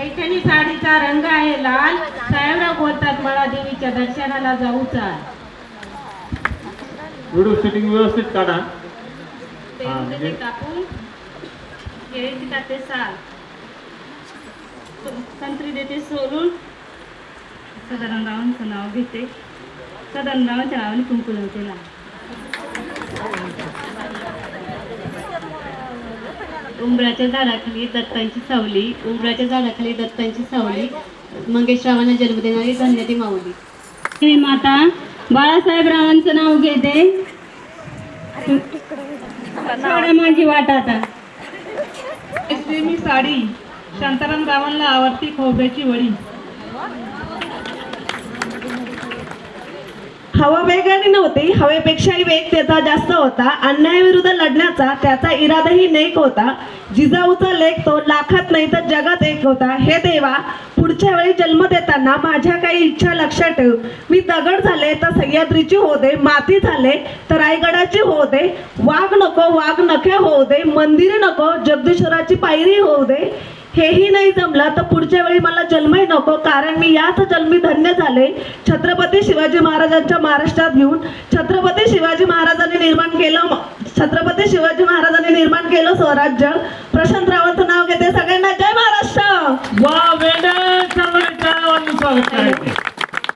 पैठणी साडीचा रंग आहे लाल. साहेबराव बोलतात मला देवीच्या दर्शनाला जाऊ चाल. व्हिडिओ शूटिंग व्यवस्थित काढा. ते टाकून केळीची टाकते साल, संत्री देते सोलून. सदानंदरावांचं नाव घेते. सदानंदरावांच्या नावाने कुंकू लावते ना. उंबराच्या झाडाखाली दत्तांची सावली. उंबराच्या झाडाखाली दत्तांची सावली. मंगेशरावांना जन्म देणारी धन्य ती माऊली. ही माता बाळासाहेबरावांचं नाव घेते. माझी वाट आता. मी साडी शांतारामरावांना आवडती खोबऱ्याची वडी. हवा वेगाने नव्हती, हवेपेक्षाही वेग त्याचा जास्त होता. अन्यायाविरुद्ध लढण्याचा त्याचा इरादाही नेक होता. जिजाऊचा लेख तो लाखात नाही तर जगात एक होता. हे देवा, पुढच्या वेळी जन्म देताना माझ्या काही इच्छा लक्षात ठेव. मी दगड झाले तर सह्याद्रीची होऊ दे, माती झाले तर रायगडाची होऊ दे, वाघ नको वाघ नखे होऊ दे, मंदिरे नको जगदीश्वराची पायरी होऊ दे. हेही नाही जमलं तर पुढच्या वेळी मला जन्मही नको, कारण मी याच जन्मी धन्य झाले. छत्रपती शिवाजी महाराजांच्या महाराष्ट्रात घेऊन छत्रपती शिवाजी महाराजांनी निर्माण केलं स्वराज्य. प्रशांतरावांचं नाव घेते. सगळ्यांना जय महाराष्ट्र. वा वेडे सर्वांचं स्वागत करायचं.